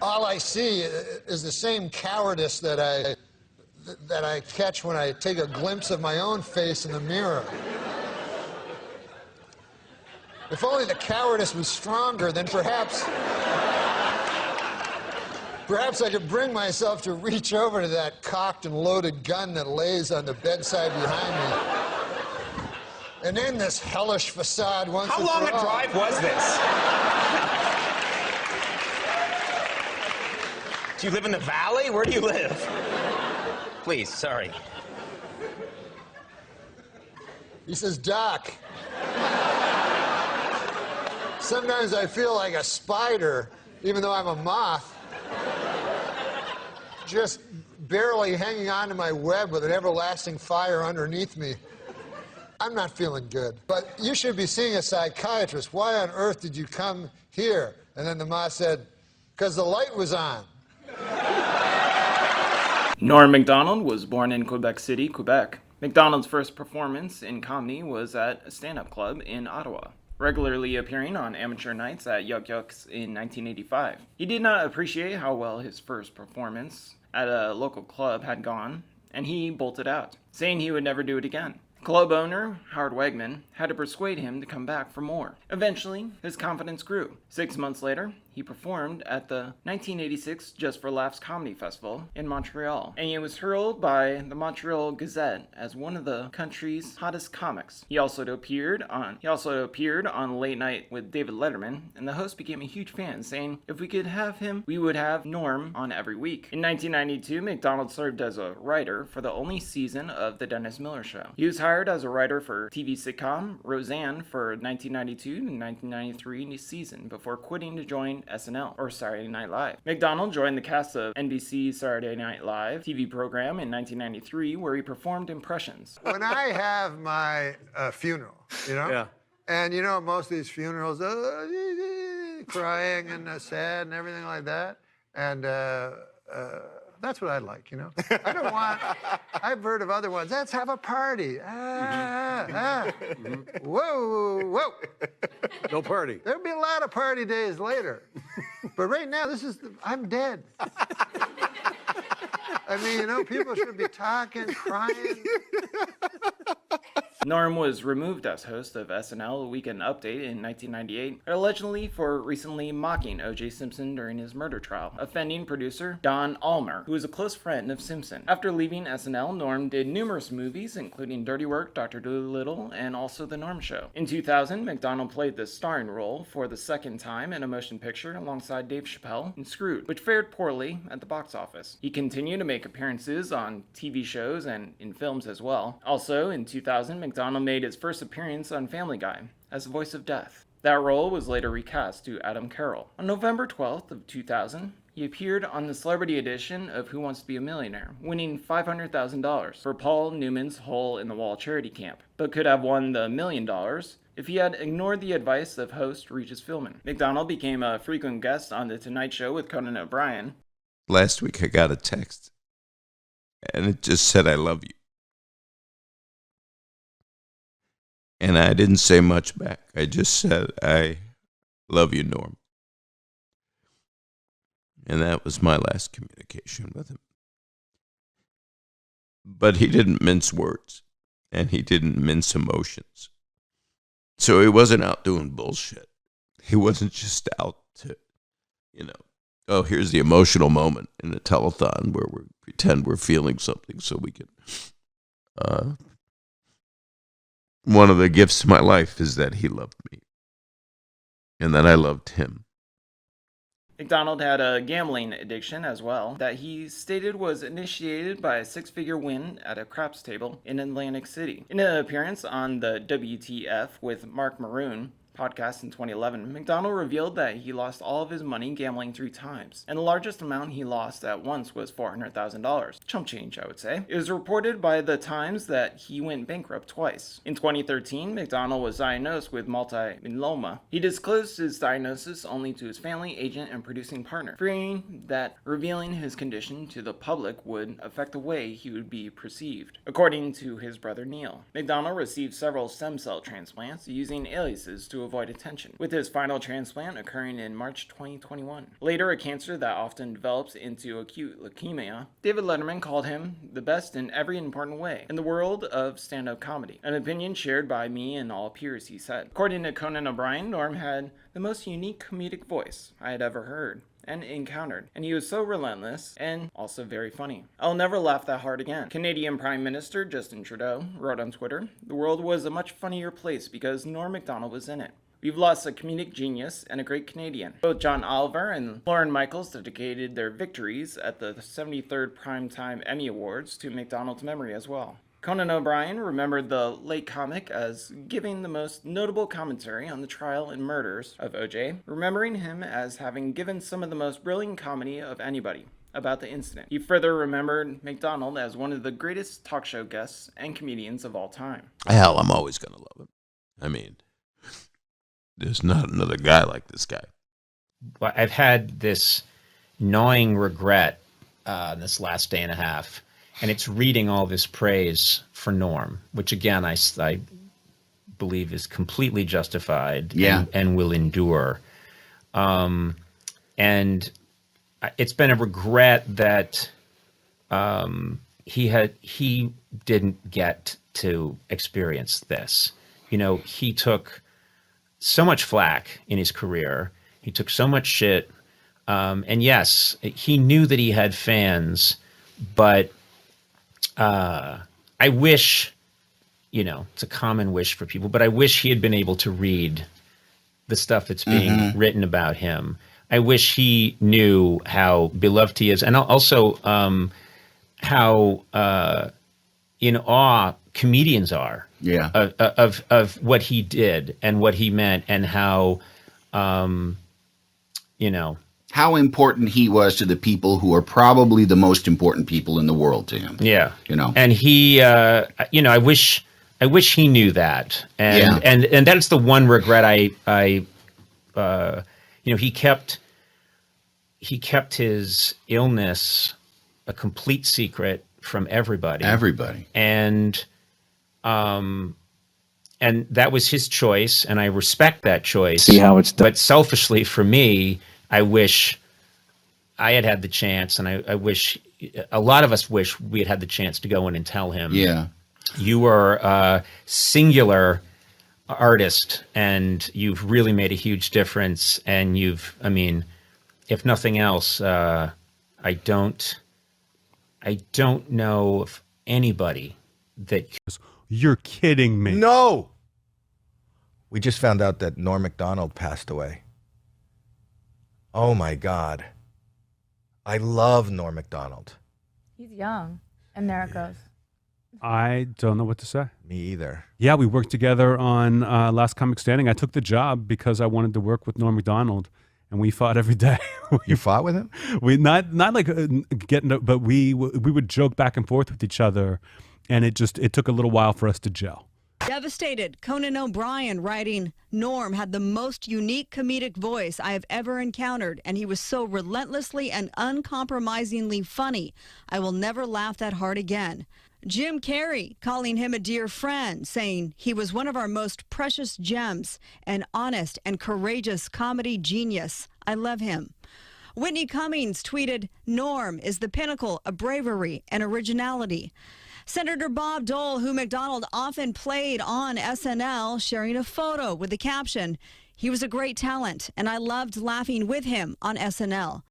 all I see is the same cowardice that I catch when I take a glimpse of my own face in the mirror. If only the cowardice was stronger, then perhaps I could bring myself to reach over to that cocked and loaded gun that lays on the bedside behind me and end this hellish facade once and for all. How long a drive was this? Do you live in the valley? Where do you live? Please, sorry. He says, Doc, sometimes I feel like a spider, even though I'm a moth, just barely hanging on to my web with an everlasting fire underneath me. I'm not feeling good. But you should be seeing a psychiatrist. Why on earth did you come here? And then the moth said, because the light was on. Norm Macdonald was born in Quebec City, Quebec. Macdonald's first performance in comedy was at a stand-up club in Ottawa, regularly appearing on amateur nights at Yuck Yucks in 1985. He did not appreciate how well his first performance at a local club had gone, and he bolted out, saying he would never do it again. Club owner Howard Wegman had to persuade him to come back for more. Eventually, his confidence grew. 6 months later, he performed at the 1986 Just for Laughs Comedy Festival in Montreal, and he was heralded by the Montreal Gazette as one of the country's hottest comics. He also appeared on Late Night with David Letterman, and the host became a huge fan, saying if we could have him, we would have Norm on every week. In 1992, Macdonald served as a writer for the only season of The Dennis Miller Show. He was hired as a writer for TV sitcom Roseanne for 1992 to 1993 season before quitting to join SNL, or Saturday Night Live. Macdonald joined the cast of NBC's Saturday Night Live TV program in 1993, where he performed impressions. When I have my funeral, Yeah. and most of these funerals, crying and sad and everything like that, and that's what I like, I don't want, I've heard of other ones, let's have a party. Whoa. No party. There'll be a lot of party days later. But right now, I'm dead. I mean, people should be talking, crying. Norm was removed as host of SNL Weekend Update in 1998, allegedly for recently mocking O.J. Simpson during his murder trial, offending producer Don Almer, who was a close friend of Simpson. After leaving SNL, Norm did numerous movies, including Dirty Work, Dr. Dolittle, and also The Norm Show. In 2000, Macdonald played the starring role for the second time in a motion picture alongside Dave Chappelle in Screwed, which fared poorly at the box office. He continued to make appearances on TV shows and in films as well. Also, in 2000, Macdonald made his first appearance on Family Guy as the voice of Death. That role was later recast to Adam Carroll. On November 12th of 2000, he appeared on the celebrity edition of Who Wants to Be a Millionaire, winning $500,000 for Paul Newman's Hole in the Wall charity camp, but could have won the $1 million if he had ignored the advice of host Regis Philbin. Macdonald became a frequent guest on The Tonight Show with Conan O'Brien. Last week I got a text, and it just said, I love you. And I didn't say much back. I just said, I love you, Norm. And that was my last communication with him. But he didn't mince words, and he didn't mince emotions. So he wasn't out doing bullshit. He wasn't just out to, oh, here's the emotional moment in a telethon where we pretend we're feeling something so we can... One of the gifts of my life is that he loved me, and that I loved him. Macdonald had a gambling addiction as well that he stated was initiated by a six-figure win at a craps table in Atlantic City. In an appearance on the WTF with Mark Maroon podcast in 2011, Macdonald revealed that he lost all of his money gambling 3 times, and the largest amount he lost at once was $400,000. Chump change, I would say. It was reported by the Times that he went bankrupt twice. In 2013, Macdonald was diagnosed with multiple myeloma. He disclosed his diagnosis only to his family, agent, and producing partner, fearing that revealing his condition to the public would affect the way he would be perceived. According to his brother Neil, Macdonald received several stem cell transplants using aliases to avoid attention, with his final transplant occurring in March 2021. Later, a cancer that often develops into acute leukemia, David Letterman called him the best in every important way in the world of stand-up comedy, an opinion shared by me and all peers, he said. According to Conan O'Brien, Norm had the most unique comedic voice I had ever heard and encountered, and he was so relentless and also very funny. I'll never laugh that hard again. Canadian Prime Minister Justin Trudeau wrote on Twitter, "The world was a much funnier place because Norm Macdonald was in it. We've lost a comedic genius and a great Canadian." Both John Oliver and Lorne Michaels dedicated their victories at the 73rd Primetime Emmy Awards to Macdonald's memory as well. Conan O'Brien remembered the late comic as giving the most notable commentary on the trial and murders of O.J., remembering him as having given some of the most brilliant comedy of anybody about the incident. He further remembered Macdonald as one of the greatest talk show guests and comedians of all time. Hell, I'm always going to love him. I mean, there's not another guy like this guy. Well, I've had this gnawing regret this last day and a half, and it's reading all this praise for Norm, which again I believe is completely justified and will endure. And it's been a regret that he didn't get to experience this. You know, he took so much flack in his career. He took so much shit. And yes, he knew that he had fans, but I wish, you know, it's a common wish for people, but I wish he had been able to read the stuff that's being written about him. I wish he knew how beloved he is, and also how in awe comedians are of what he did and what he meant, and how, you know, how important he was to the people who are probably the most important people in the world to him. Yeah. You know, and he, you know, I wish he knew that. And that's the one regret you know, he kept his illness a complete secret from everybody. And that was his choice, and I respect that choice. See how it's done. But selfishly for me, I wish I had the chance, and I wish a lot of us wish we had the chance to go in and tell him, you are a singular artist, and you've really made a huge difference. And I mean, if nothing else, I don't know of anybody that. You're kidding me. No. We just found out that Norm Macdonald passed away. Oh my God. I love Norm Macdonald. He's young, and there it goes. I don't know what to say. Me either. Yeah, we worked together on Last Comic Standing. I took the job because I wanted to work with Norm Macdonald, and we fought every day. You fought with him? We not like getting, but we would joke back and forth with each other, and it took a little while for us to gel. Devastated, Conan O'Brien writing, "Norm had the most unique comedic voice I have ever encountered, and he was so relentlessly and uncompromisingly funny. I will never laugh that hard again." Jim Carrey calling him a dear friend, saying he was one of our most precious gems, an honest and courageous comedy genius. I love him. Whitney Cummings tweeted, "Norm is the pinnacle of bravery and originality." Senator Bob Dole, who Macdonald often played on SNL, sharing a photo with the caption, "He was a great talent, and I loved laughing with him on SNL."